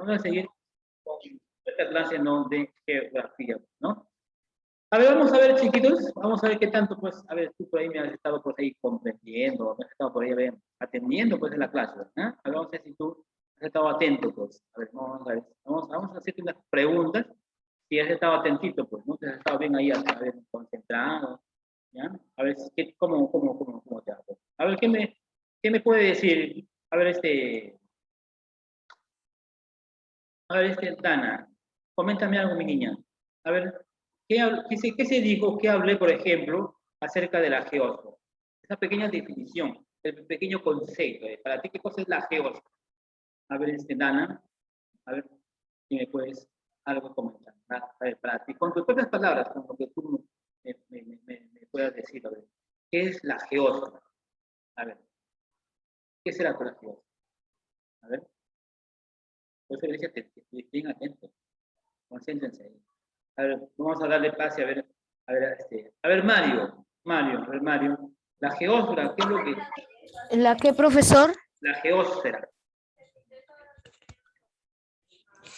Vamos a seguir con esta clase ¿no? de geografía, ¿no? A ver, vamos a ver, chiquitos, vamos a ver qué tanto, pues, a ver, tú por ahí me has estado por ahí comprendiendo, me has estado por ahí a ver, atendiendo, pues, en la clase, ¿no? A ver, vamos a ver si tú has estado atento, pues, a ver, vamos a ver, vamos a hacerte unas preguntas, si has estado atentito, pues, ¿no? Si has estado bien ahí, a ver, concentrado, ¿ya? A ver, ¿cómo te hago? A ver, ¿qué me puede decir? A ver, Dana, coméntame algo, mi niña. A ver, ¿qué se dijo, qué hablé, por ejemplo, acerca de la geósfera? Esa pequeña definición, el pequeño concepto. Para ti, ¿qué cosa es la geósfera? A ver, Dana, a ver, si me puedes algo comentar. A ver, para ti, con tus propias palabras, con lo que tú me puedas decir, a ver, ¿qué es la geósfera? A ver, ¿qué será con la geósfera? A ver, por eso decía que estén atentos, concéntrense ahí. A ver, vamos a darle pase a ver, Mario, la geósfera, ¿qué es lo que? ¿La qué, profesor? La geósfera.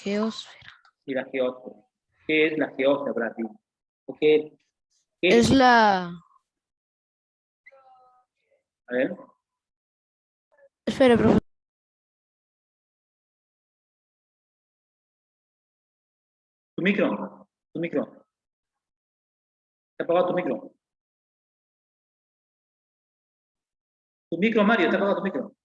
Geosfera. Y la geósfera. ¿Qué es la geósfera para ti? ¿Qué Es la... A ver, Espera, profesor. tu micro. ¿Te ha apagado tu micro? Tu micro, Mario, ¿te ha apagado tu micro?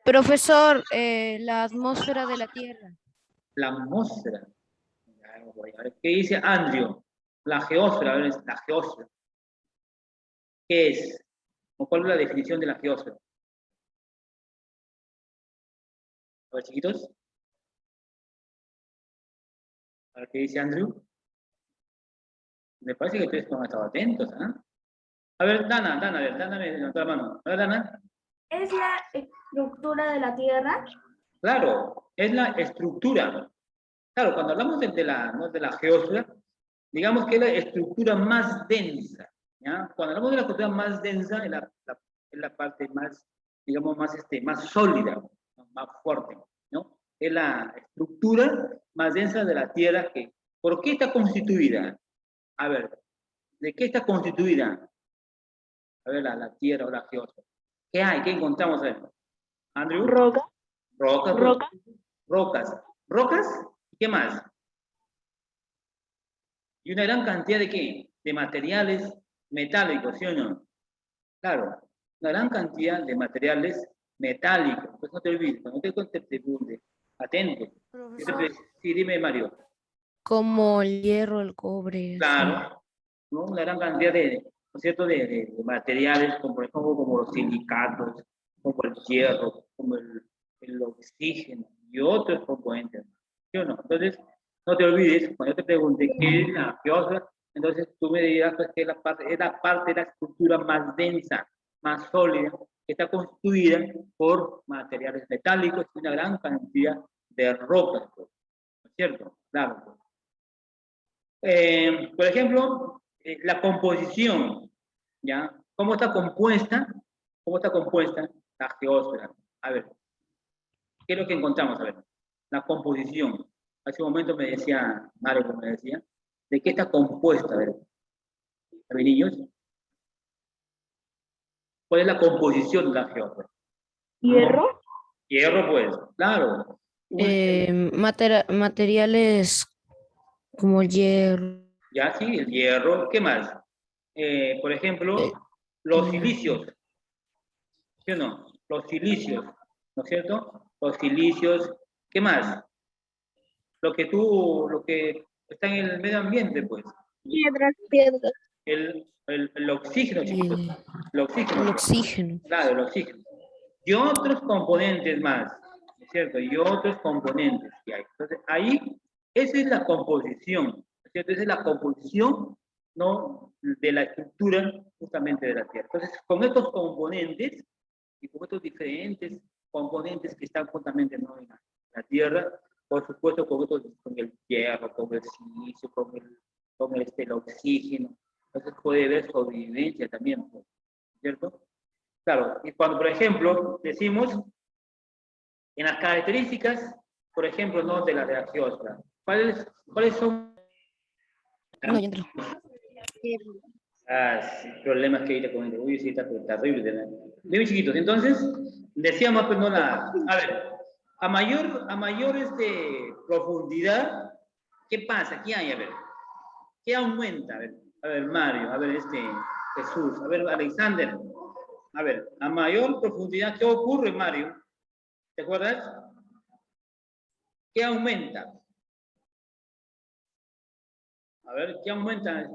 Profesor, la atmósfera de la Tierra. La atmósfera. A ver, ¿qué dice Andrew? La geósfera, a ver, la geósfera. ¿Qué es? ¿O cuál es la definición de la geósfera? A ver, chiquitos. A ver, ¿qué dice Andrew? Me parece que ustedes no han estado atentos, ¿ah? A ver, Dana, a ver, Dana me levantó la mano. A ver, Dana. ¿Es la estructura de la Tierra? Claro, es la estructura. Claro, cuando hablamos ¿no? de la geósfera, digamos que es la estructura más densa. ¿Ya? Cuando hablamos de la estructura más densa, es la parte más, digamos, más sólida, más fuerte, ¿no? Es la estructura más densa de la Tierra ¿por qué está constituida? A ver, ¿de qué está constituida? A ver, la Tierra o la geósfera. ¿Qué hay? ¿Qué encontramos ahí? Andrew. Roca. Rocas. Roca. Rocas. ¿Rocas? ¿Qué más? Y una gran cantidad de ¿qué? De materiales metálicos, ¿sí o no? Claro, una gran cantidad de materiales metálicos. Pues no te olvides, cuando te pregunte, atento. Profesor. Sí, dime, Mario. Como el hierro, el cobre. Claro, ¿no? Una gran cantidad ¿no es cierto? De materiales, como por ejemplo, como los silicatos, como el hierro, como el oxígeno y otros componentes. ¿Sí o no? Entonces, no te olvides, cuando yo te pregunte qué es la geósfera, entonces tú me dirás pues, que es la parte de la estructura más densa, más sólida, que está constituida por materiales metálicos y una gran cantidad de rocas, pues, ¿no es cierto? Claro. Pues. Por ejemplo, la composición, ¿ya? ¿Cómo está compuesta? ¿Cómo está compuesta la geósfera? A ver, ¿qué es lo que encontramos? A ver, la composición. Hace un momento me decía, Mario me decía, ¿de qué está compuesta? A ver, niños, ¿cuál es la composición de la geósfera? Hierro. Hierro, pues, claro. Materiales como el hierro. Ya, sí, el hierro. ¿Qué más? Por ejemplo, los silicios. ¿Sí o no? Los silicios, ¿no es cierto? Los silicios, ¿qué más? Lo que está en el medio ambiente, pues. Piedras. El oxígeno, chiquitos. El oxígeno. El Pues. oxígeno. Claro, el oxígeno. Y otros componentes más, ¿no es cierto? Y otros componentes que hay. Entonces, ahí, esa es la composición, ¿no es cierto? Esa es la composición, ¿no? De la estructura justamente de la Tierra. Entonces, con estos componentes, y con estos diferentes componentes que están justamente ¿no? en la Tierra, por supuesto con el hierro, con el silicio, el oxígeno, entonces puede haber sobrevivencia también, ¿cierto? Claro, y cuando, por ejemplo, decimos en las características, por ejemplo, ¿no? De la geósfera, ¿cuáles son? No, yo entro. Sí, problemas que hay con el uy, sí, está terrible. Bien chiquitos, entonces, decíamos, pues, no la, a ver, a mayor profundidad, ¿qué pasa? ¿Qué hay? A ver, ¿qué aumenta? A ver, Mario, a ver, Jesús, a ver, Alexander, a ver, a mayor profundidad, ¿qué ocurre, Mario? ¿Te acuerdas? ¿Qué aumenta? A ver, ¿qué aumenta? A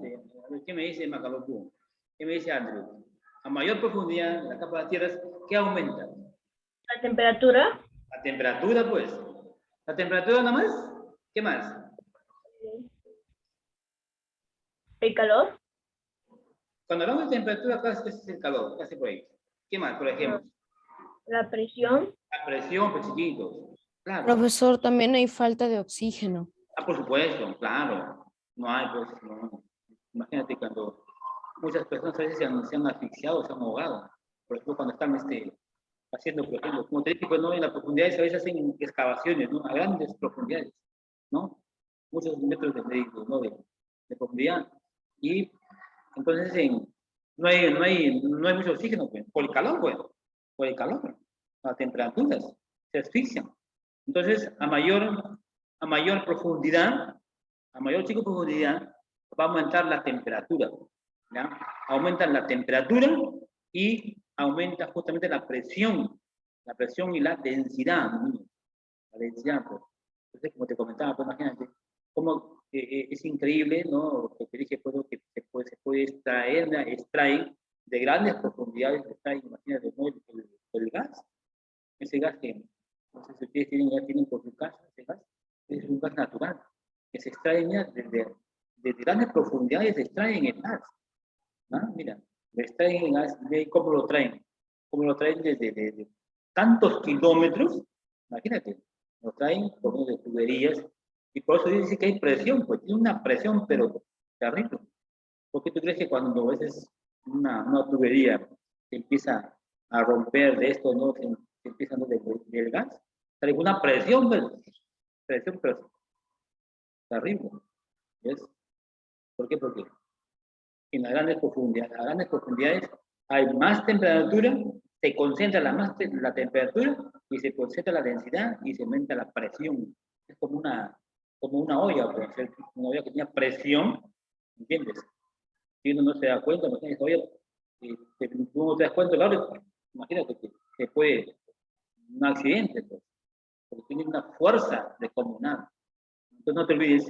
ver, ¿qué me dice Macalopú? ¿Qué me dice Andrew? A mayor profundidad, la capa de las tierras, ¿qué aumenta? La temperatura. La temperatura, pues. ¿La temperatura nada más? ¿Qué más? El calor. Cuando hablamos de temperatura, casi es el calor, casi por ahí. ¿Qué más, por ejemplo? La presión. La presión, pues chiquitos. Claro. Profesor, también hay falta de oxígeno. Ah, por supuesto, claro. No hay, pues, no. Imagínate cuando muchas personas a veces se han asfixiado, se han ahogado. Por ejemplo, cuando están haciendo, por ejemplo, como te dije, pues, ¿no? En las profundidades a veces hacen excavaciones, ¿no? A grandes profundidades, ¿no? Muchos metros ¿no? de profundidad. Y entonces no hay mucho oxígeno, pues, por el calor, pues, por el calor, las temperaturas se asfixian. Entonces, a mayor profundidad, a mayor chico profundidad, va a aumentar la temperatura, ¿ya? Aumenta la temperatura y aumenta justamente la presión y la densidad, ¿no? La densidad, pues. Entonces, como te comentaba, pues imagínate, cómo es increíble, ¿no? Que te dije, pues, que se puede extraer de grandes profundidades, imagínate, ¿no? El gas, ese gas que, no sé si ustedes ya tienen por su casa, ese gas, es un gas natural, que se extrae ya desde grandes profundidades, se extraen el gas, ¿no? Mira, lo extraen el gas, ¿cómo lo traen? ¿Cómo lo traen desde tantos kilómetros? Imagínate, lo traen por medio de tuberías, y por eso dice que hay presión, pues tiene una presión, pero terrible. ¿Por qué tú crees que cuando a veces una tubería se empieza a romper de esto, ¿no? Se empieza ¿no? del gas, sale una presión, pues, presión, pero terrible. ¿Ves? ¿Por qué? Porque en las grandes profundidades hay más temperatura, se concentra la temperatura y se concentra la densidad y se aumenta la presión. Es como una olla, puede ser una olla que tenía presión, ¿entiendes? Si uno no se da cuenta, imagínate, oye, tú no te das cuenta, claro, imagínate que se puede un accidente, pues, porque tiene una fuerza descomunal. Entonces no te olvides,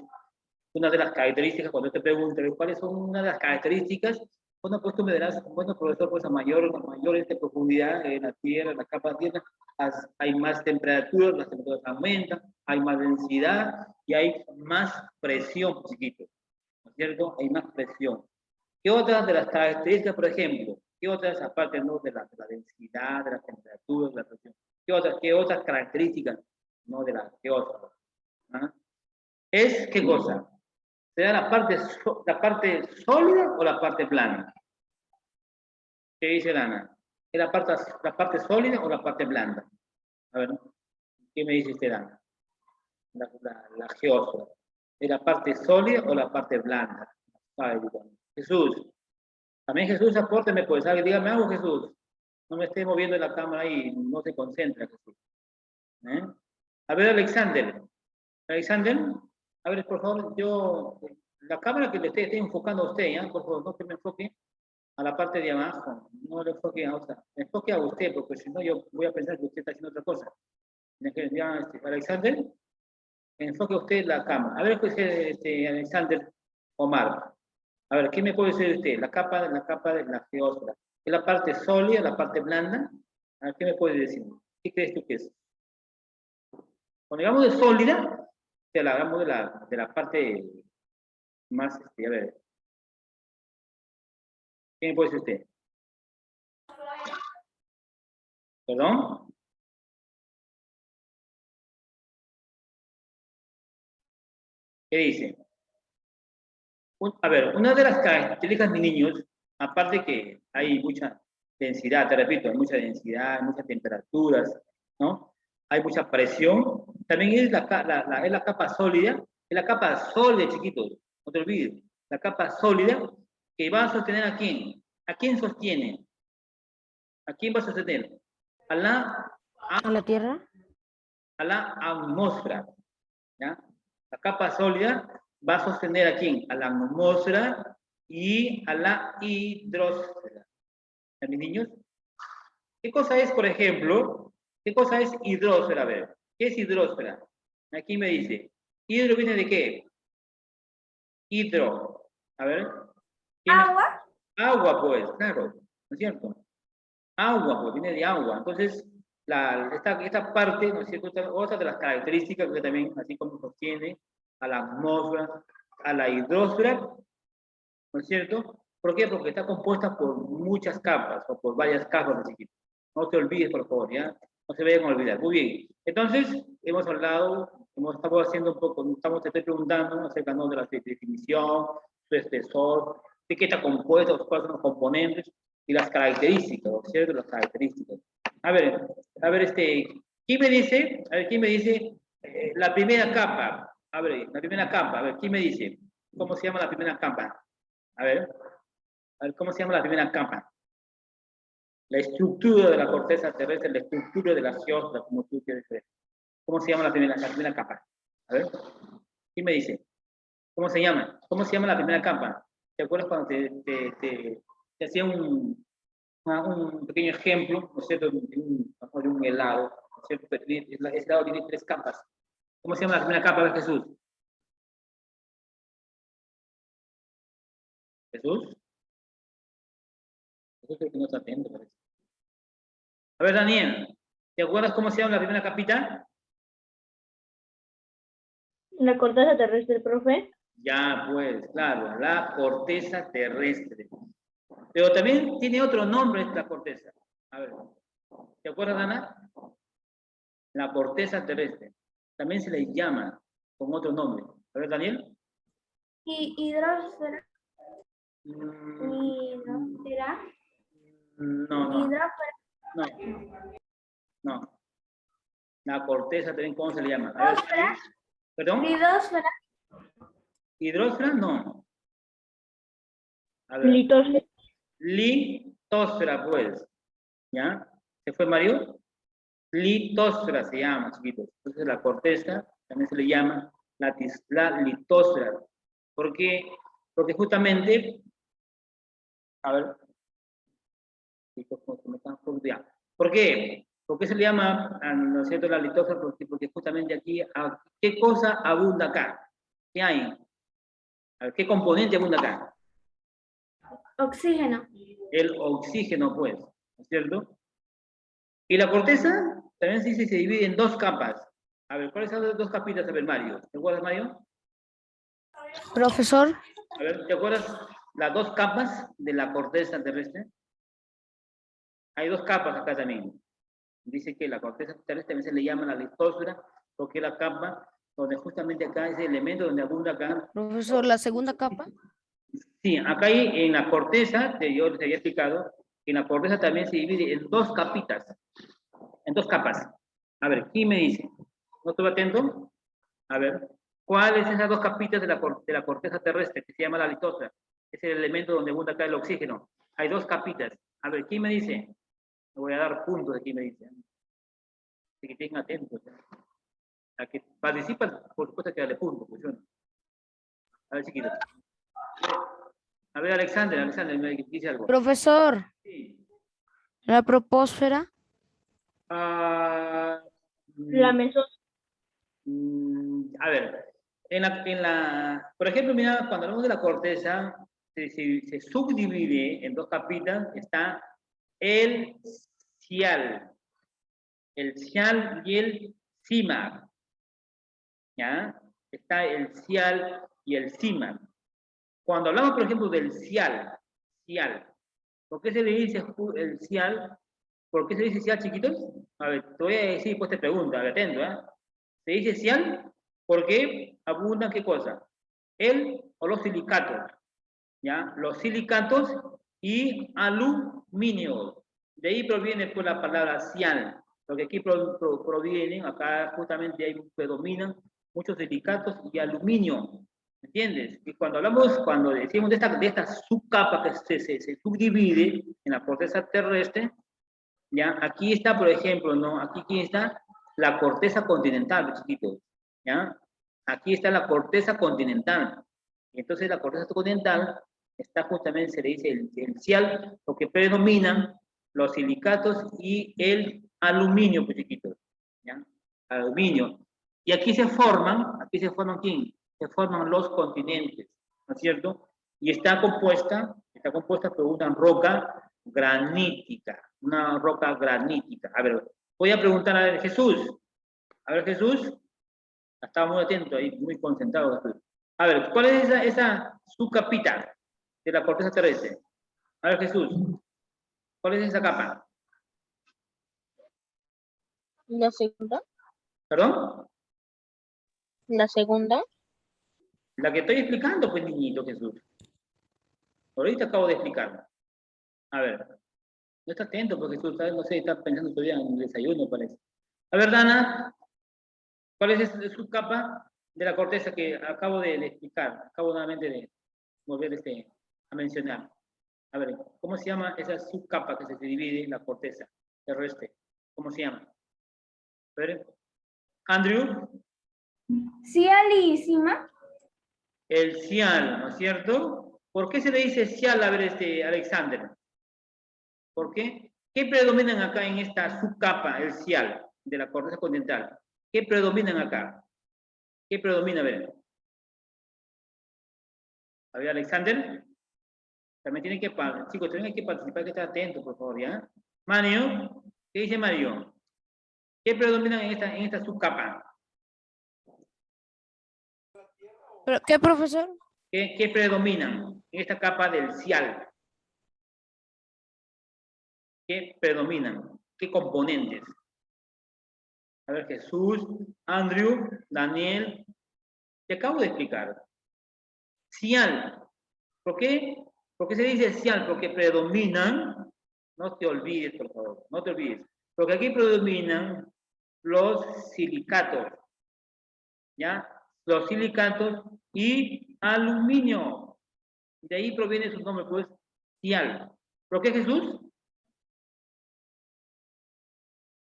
una de las características, cuando te pregunten cuáles son una de las características, bueno, pues tú me dirás, bueno, profesor, pues a mayor profundidad en la tierra, en la capa de tierra, hay más temperatura, las temperaturas aumentan, hay más densidad y hay más presión, chiquito, ¿no es cierto? Hay más presión. ¿Qué otras de las características, por ejemplo? ¿Qué otras, aparte ¿no? de la densidad, de la temperatura, de la presión? ¿Qué otras características ¿no? de la geósfera? ¿Ah? ¿Es qué cosa? ¿Será la parte sólida o la parte plana? ¿Qué dice Lana? ¿Es la parte sólida o la parte blanda? A ver, ¿qué me dice usted, Lana? La geósfera. ¿Es la parte sólida o la parte blanda? Ay, Jesús. También Jesús, apórteme, pues, dígame algo, Jesús. No me esté moviendo la cámara y no se concentra, Jesús. ¿Eh? A ver, Alexander. Alexander, a ver, por favor, la cámara que le esté enfocando a usted, ¿ya? Por favor, no que me enfoque a la parte de abajo, no le enfoque a otra, enfoque a usted, porque si no yo voy a pensar que usted está haciendo otra cosa. Ya, Alexander, enfoque usted la cámara. A ver, pues, Alexander Omar. A ver, ¿qué me puede decir usted? La capa de la geósfera. ¿Es la parte sólida, la parte blanda? A ver, ¿qué me puede decir? ¿Qué crees tú que es? Cuando hablamos de sólida, te la hagamos de la parte más, a ver, ¿qué me puede decir usted? ¿Perdón? ¿Qué dice? A ver, una de las características de niños, aparte que hay densidad, te repito, hay mucha densidad, muchas temperaturas, ¿no? Hay mucha presión. También es la capa sólida, es la capa sólida, chiquitos, no te olvides. La capa sólida que va a sostener ¿a quién? ¿A quién sostiene? ¿A quién va a sostener? A la Tierra. a la atmósfera, ¿ya? La capa sólida va a sostener ¿a quién? A la atmósfera y a la hidrosfera. ¿A mis niños? ¿Qué cosa es, por ejemplo? ¿Qué cosa es hidrosfera? A ver, ¿qué es hidrosfera? Aquí me dice, ¿hidro viene de qué? Hidro. A ver. Agua. Agua, pues, claro, ¿no es cierto? Agua, pues viene de agua. Entonces, esta parte, ¿no es cierto? Otra de las características que también, así como sostiene a la atmósfera, a la hidrosfera, ¿no es cierto? ¿Por qué? Porque está compuesta por muchas capas, o por varias capas, chiquitos. No te olvides, por favor, ¿ya? No se vayan a olvidar. Muy bien. Entonces, hemos hablado, estamos hacite estoy preguntando acerca, ¿no?, de la definición, su espesor, de qué está compuesto, cuáles son los componentes y las características, ¿no es cierto? Las características. A ver, ¿quién me dice? A ver, ¿quién me dice la primera capa? A ver, la primera capa, a ver, ¿quién me dice? ¿Cómo se llama la primera capa? A ver, ¿cómo se llama la primera capa? La estructura de la corteza terrestre, la estructura de la geosfera, como tú quieres ver. ¿Cómo se llama la primera capa? A ver, ¿quién me dice? ¿Cómo se llama? ¿Cómo se llama la primera capa? ¿Te acuerdas cuando te hacía un pequeño ejemplo, ¿no es cierto?, de un helado, ¿no es cierto? Ese helado tiene 3 capas. ¿Cómo se llama la primera capa de Jesús? ¿Jesús? Jesús creo que no está atento, parece. A ver, Daniel, ¿te acuerdas cómo se llama la primera capita? La corteza terrestre, profe. Ya, pues, claro, la corteza terrestre. Pero también tiene otro nombre esta corteza. A ver, ¿te acuerdas, Ana? La corteza terrestre. También se le llama con otro nombre. A ver, Daniel. Y hidrosfera. Mm, Hidrosfera. no, Hidrosfera. no. La corteza también, ¿cómo se le llama? A ver, Hidrosfera. ¿perdón? Hidrosfera. ¿Hidrosfera? No. A ver, Litosfera. litosfera, pues. ¿Ya? ¿Se fue Mario? Litosfera se llama, chiquitos. Entonces la corteza también se le llama la litosfera. ¿Por qué? Porque justamente, a ver, ¿por qué? ¿Por qué se le llama, ¿no es cierto?, la litosfera? Porque justamente aquí, ¿qué cosa abunda acá? ¿Qué hay? A ver, ¿qué componente abunda acá? Oxígeno. El oxígeno, pues, ¿no es cierto? Y la corteza también se divide en 2 capas. A ver, ¿cuáles son las 2 capitas? A ver, Mario. ¿Te acuerdas, Mario? Profesor, A ver, ¿te acuerdas las 2 capas de la corteza terrestre? Hay 2 capas acá también. Dice que la corteza terrestre también se le llama la litosfera, porque es la capa donde justamente acá ese elemento donde abunda acá. profesor, la segunda capa. Sí, acá hay, en la corteza, yo les había explicado, que en la corteza también se divide en 2 capitas, en 2 capas. A ver, ¿quién me dice? ¿No estuve atento? A ver, ¿cuáles son esas 2 capitas de la corteza terrestre que se llama la litosfera? Es el elemento donde abunda acá el oxígeno. Hay 2 capitas. A ver, ¿quién me dice? Me voy a dar puntos de quién me dice. Así que estén atentos. A que participan, por supuesto que dale puntos. Pues, ¿no? A ver, chiquitos. A ver, Alexander, me dice algo. Profesor, Sí. la propósfera. La mesosfera. A ver, por ejemplo, mira, cuando hablamos de la corteza, se subdivide en 2 capitas. Está el cial y el címac, ¿ya? Está el cial y el címac. Cuando hablamos, por ejemplo, del cial, ¿por qué se le dice el cial? ¿Por qué se dice cial, chiquitos? A ver, te voy a decir, pues te pregunto, a ver, atento, ¿eh? Se dice cial porque abundan, ¿qué cosa? El o los silicatos, ¿ya? Los silicatos y aluminio, De ahí proviene pues la palabra cial, porque aquí provienen, acá justamente ahí predominan muchos silicatos y aluminio, ¿entiendes? Y cuando decimos de esta subcapa que se subdivide en la corteza terrestre, ¿ya? Aquí está, por ejemplo, ¿no? Aquí está la corteza continental, chiquitos, ¿ya? Aquí está la corteza continental. Y entonces la corteza continental está justamente, se le dice el cial, lo que predominan los silicatos y el aluminio, pues chiquitos, ¿ya? Aluminio. Y aquí se forman ¿quién? Se forman los continentes, ¿no es cierto? Y está compuesta por una roca granítica, una roca granítica. A ver, voy a preguntar a Jesús. A ver, Jesús, estaba muy atento ahí, muy concentrado. Jesús. A ver, ¿cuál es esa subcapita de la corteza terrestre? A ver, Jesús, ¿cuál es esa capa? La segunda. ¿Perdón? La segunda. La que estoy explicando, pues, niñito Jesús. Ahorita acabo de explicar. A ver, no está atento porque Jesús, ¿sabes? No sé, está pensando todavía en el desayuno, parece. A ver, Dana, ¿cuál es esa subcapa de la corteza que acabo de explicar? Acabo nuevamente de volver a mencionar. A ver, ¿cómo se llama esa subcapa que se divide en la corteza terrestre? ¿Cómo se llama? A ver, Andrew. Cialísima. El cial, ¿no es cierto? ¿Por qué se le dice cial? A ver, Alexander. ¿Por qué? ¿Qué predominan acá en esta subcapa, el cial, de la corteza continental? ¿Qué predominan acá? ¿Qué predomina? A ver, Alexander. También tienen que, chicos, tienen que participar, que estar atentos, por favor, ¿ya? Mario, ¿qué dice Mario? ¿Qué predominan en esta subcapa? ¿Pero qué, profesor? ¿Qué predominan en esta capa del cial? ¿Qué predominan? ¿Qué componentes? A ver, Jesús, Andrew, Daniel, te acabo de explicar. Cial. ¿Por qué? ¿Por qué se dice cial? Porque predominan, no te olvides, por favor, no te olvides, porque aquí predominan los silicatos, ¿ya? Los silicatos y aluminio. De ahí proviene su nombre, pues, cial. ¿Por qué, Jesús?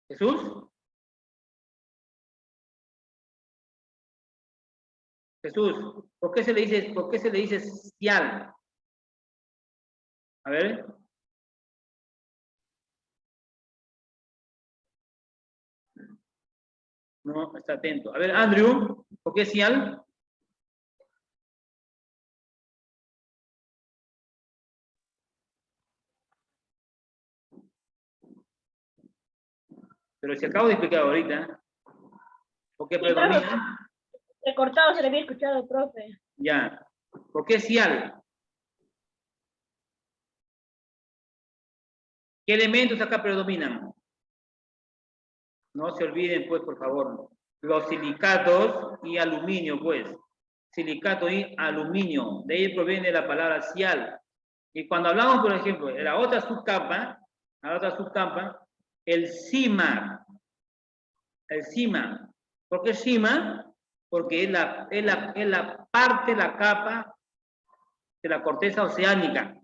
¿Jesús? Jesús, ¿por qué se le dice cial? A ver. No, está atento. A ver, Andrew, ¿por qué cial? Pero se acabo de explicar ahorita. ¿Por qué Sí, predomina? Recortado se le había escuchado, profe. Ya. ¿Por qué cial? ¿Qué elementos acá predominan? No se olviden, pues, por favor. Los silicatos y aluminio, pues. Silicato y aluminio. De ahí proviene la palabra cial. Y cuando hablamos, por ejemplo, de la otra subcapa, el cima. El cima. ¿Por qué cima? Porque es la parte, la capa de la corteza oceánica.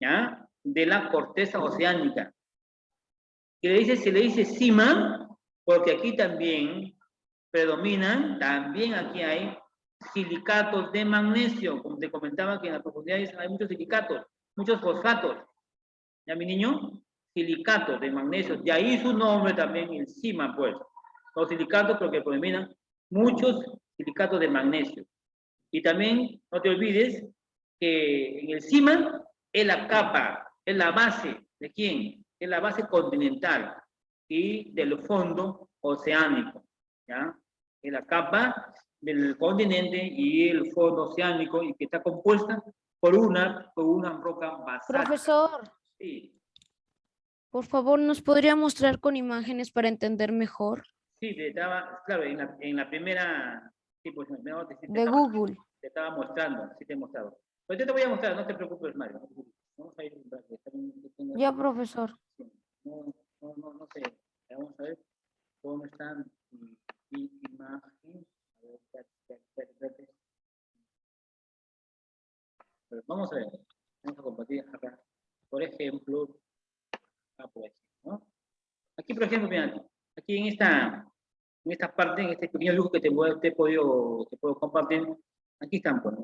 ¿Ya? De la corteza oceánica. Se le dice cima, porque aquí también predominan, también aquí hay silicatos de magnesio, como te comentaba que en las profundidades hay muchos silicatos, muchos fosfatos. ¿Ya, mi niño? Silicatos de magnesio, de ahí su nombre también encima, pues. Los silicatos porque predominan muchos silicatos de magnesio. Y también, no te olvides que en el cima es la capa, es la base, ¿de quién? Es la base continental y del fondo oceánico, ¿ya? Es la capa del continente y el fondo oceánico y que está compuesta por una roca basáltica. Profesor, Sí, por favor, ¿nos podría mostrar con imágenes para entender mejor? sí, claro, en la primera, sí, pues, De Google. te estaba mostrando, sí te he mostrado. Pues yo te voy a mostrar, no te preocupes, Mario. No te preocupes. Vamos a ir, Ya, profesor. por ejemplo, mira, aquí en esta parte, en este pequeño dibujo que te puedo compartir, aquí están, pues,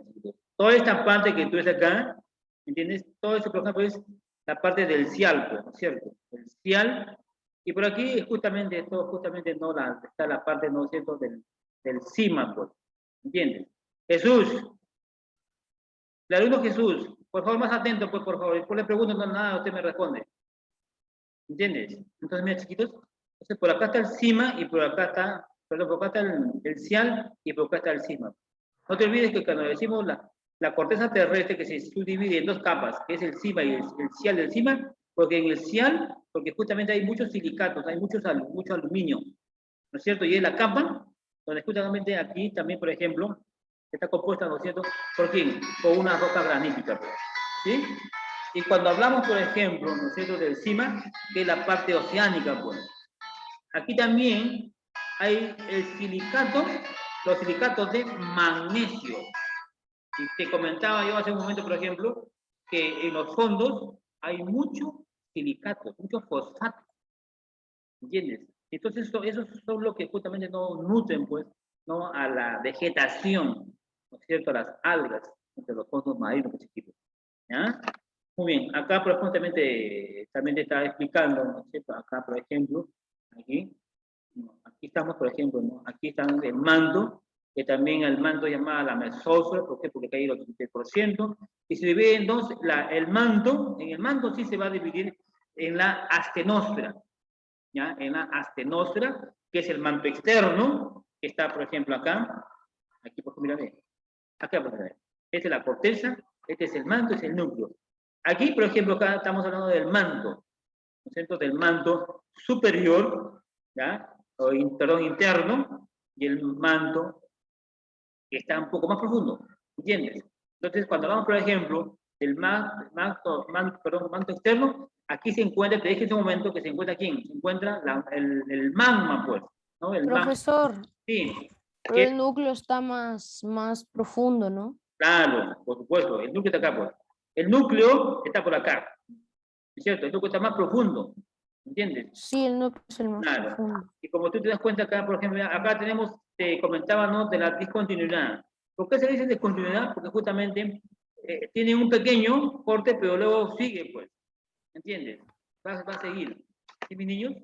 toda esta parte que tú ves acá, ¿entiendes? Todo eso, por ejemplo, es la parte del cial, pues, ¿no es cierto? El cial, y por aquí justamente, no está la parte, ¿no es cierto?, del cima, pues, ¿entiendes? Jesús, el alumno Jesús, por favor, más atento, pues, por favor, después le pregunto, no, nada, usted me responde. ¿Entiendes? Entonces, mira, chiquitos, entonces por acá está el cima y por acá está, perdón, por acá está el cial y por acá está el cima. No te olvides que cuando decimos la corteza terrestre que se subdivide en dos capas, que es el cima y el cial del cima, porque en el cial, porque justamente hay muchos silicatos, hay mucho aluminio, ¿no es cierto? Y es la capa donde justamente aquí también, por ejemplo, está compuesta, ¿no es cierto? ¿Por quién? Por una roca granítica, ¿sí? Y cuando hablamos, por ejemplo, ¿no es cierto?, del cima, que es la parte oceánica, pues. Aquí también hay el silicato, los silicatos de magnesio. Y te comentaba yo hace un momento, por ejemplo, que en los fondos hay mucho silicato, mucho fosfato. ¿Entiendes? Entonces, esos son los que justamente no nutren, pues, ¿no?, a la vegetación, ¿no es cierto?, a las algas entre los fondos marinos, pues, chiquitos. ¿Ya? Muy bien, acá por ejemplo también te estaba explicando, ¿no es cierto? Acá, por ejemplo, aquí estamos, por ejemplo, ¿no? Aquí está el manto, que también el manto llamada la mesósfera, ¿por qué? Porque ha caído el 80%, y se divide en dos, en el manto sí se va a dividir en la astenosfera, ¿ya? En la astenosfera, que es el manto externo, que está, por ejemplo, acá, aquí, por ejemplo, mira, acá, por ejemplo, esta es la corteza, este es el manto, es el núcleo. Aquí, por ejemplo, acá estamos hablando del manto, ¿no es cierto?, del manto superior, ¿ya?, perdón, interno, y el manto que está un poco más profundo, ¿entiendes? Entonces, cuando hablamos, por ejemplo, del manto externo, aquí se encuentra, te dije en ese momento que se encuentra ¿quién? Se encuentra el magma, pues, ¿no? El magma. Profesor, Sí. pero el núcleo está más profundo, ¿no? Claro, por supuesto, el núcleo está acá, pues. El núcleo está por acá, ¿es cierto? El núcleo está más profundo, ¿entiendes? Sí, el núcleo es el más Claro. profundo. Y como tú te das cuenta acá, por ejemplo, acá tenemos, te comentaba, ¿no?, de la discontinuidad. ¿Por qué se dice discontinuidad? Porque justamente tiene un pequeño corte, pero luego sigue, pues, ¿entiendes? Va a seguir. ¿Sí, mis niños?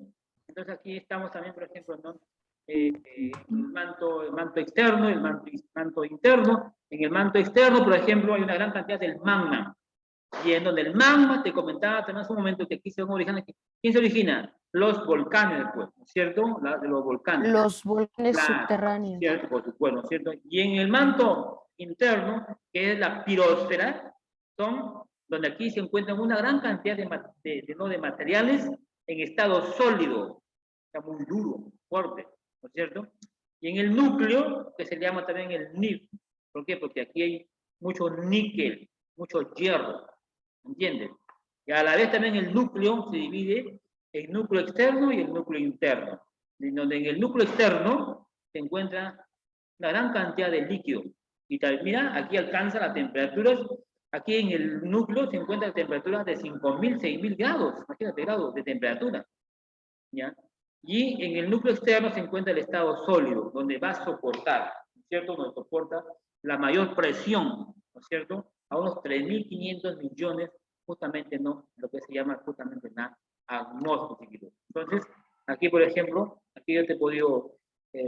Entonces aquí estamos también, por ejemplo, ¿no?, el manto externo, el manto interno. En el manto externo, por ejemplo, hay una gran cantidad del magma. Y en donde el magma, te comentaba también hace un momento que aquí se originan. ¿Quién se origina? Los volcanes, pues, ¿no es cierto? De los volcanes. Los volcanes Claro, subterráneos. ¿cierto? Por supuesto, ¿no es cierto? Y en el manto interno, que es la pirosfera, son donde aquí se encuentran una gran cantidad de materiales en estado sólido, está muy duro, fuerte, ¿no es cierto? Y en el núcleo, que se llama también el NIF. ¿Por qué? Porque aquí hay mucho níquel, mucho hierro, ¿entiendes? Y a la vez también el núcleo se divide en núcleo externo y el núcleo interno, en donde en el núcleo externo se encuentra una gran cantidad de líquido. Y mira, aquí alcanza las temperaturas, aquí en el núcleo se encuentra temperaturas de 5.000, 6.000 grados, imagínate, grados de temperatura, ¿ya? Y en el núcleo externo se encuentra el estado sólido, donde va a soportar, ¿no es cierto?, donde soporta la mayor presión, ¿no es cierto?, a unos 3.500 millones, justamente, ¿no?, lo que se llama justamente la atmósfera. Entonces, aquí, por ejemplo, aquí yo te he podido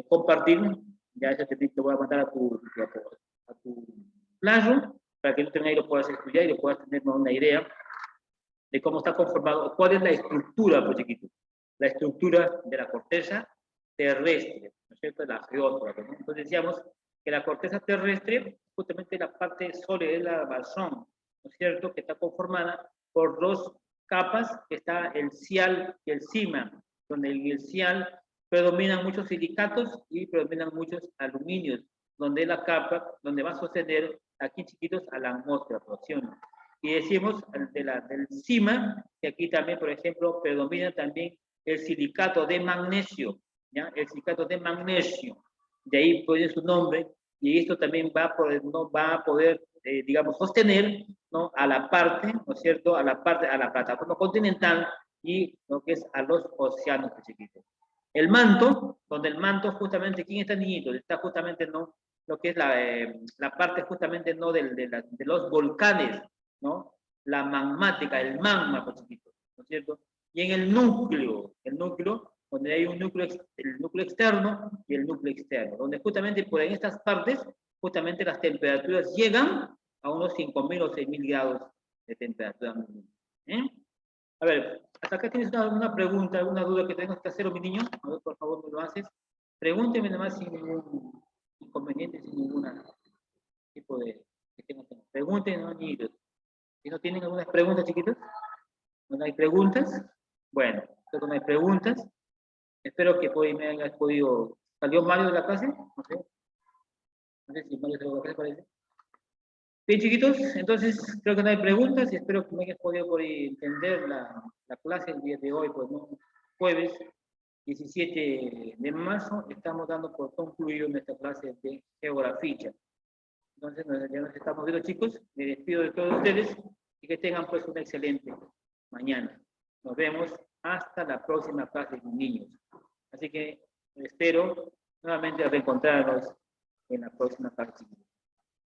compartir, ya ese te voy a mandar a tu Classroom, para que tú también ahí lo puedas estudiar y lo puedas tener, ¿no?, una idea de cómo está conformado, cuál es la estructura, pues, chiquito, la estructura de la corteza terrestre, ¿no es cierto?, la geósfera, ¿no? Entonces decíamos que la corteza terrestre, justamente la parte sólida es la basón, ¿no es cierto?, que está conformada por dos capas, que está el cial y el cima, donde en el cial predominan muchos silicatos y predominan muchos aluminios, donde es la capa donde va a suceder, aquí chiquitos, a la atmósfera, porción. Y decimos del cima, que aquí también, por ejemplo, predomina también el silicato de magnesio, ¿ya? El silicato de magnesio, de ahí puede su nombre, y esto también no va a poder digamos, sostener, ¿no?, a la parte, ¿no es cierto?, a la plataforma continental, y lo que es a los océanos, pues, chiquitos. El manto, donde el manto justamente, ¿quién está, niñito? Está justamente, ¿no? Lo que es la parte justamente, ¿no? De los volcanes, ¿no? La magmática, el magma, pues, chiquitos, ¿no es cierto? Y en el núcleo, donde hay un núcleo, el núcleo externo y el núcleo externo, donde justamente por en estas partes, justamente las temperaturas llegan a unos 5.000 o 6.000 grados de temperatura mínima. ¿Eh? A ver, hasta acá tienes alguna pregunta, alguna duda que tengas que hacer, mi niño. A ver, por favor, me lo haces. Pregúnteme nomás sin ningún inconveniente, sin ningún tipo de que tengas. Pregunten, ¿no, niños? Si no tienen algunas preguntas, chiquitos. ¿No hay preguntas? Bueno, creo que no hay preguntas. Espero que hoy me hayas podido... ¿Salió Mario de la clase? No sé. No sé si Mario salió de la clase, parece. Bien, chiquitos, entonces creo que no hay preguntas y espero que me hayas podido por ahí entender la clase el día de hoy, pues no, jueves 17 de marzo, estamos dando por concluido nuestra clase de geografía. Entonces ya nos estamos viendo, chicos, me despido de todos ustedes y que tengan pues una excelente mañana. Nos vemos hasta la próxima clase, niños. Así que espero nuevamente reencontrarnos en la próxima clase.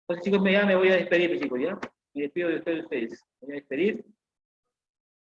Entonces, chicos, ya me voy a despedir, chicos, ¿ya? Me despido de ustedes. Me voy a despedir.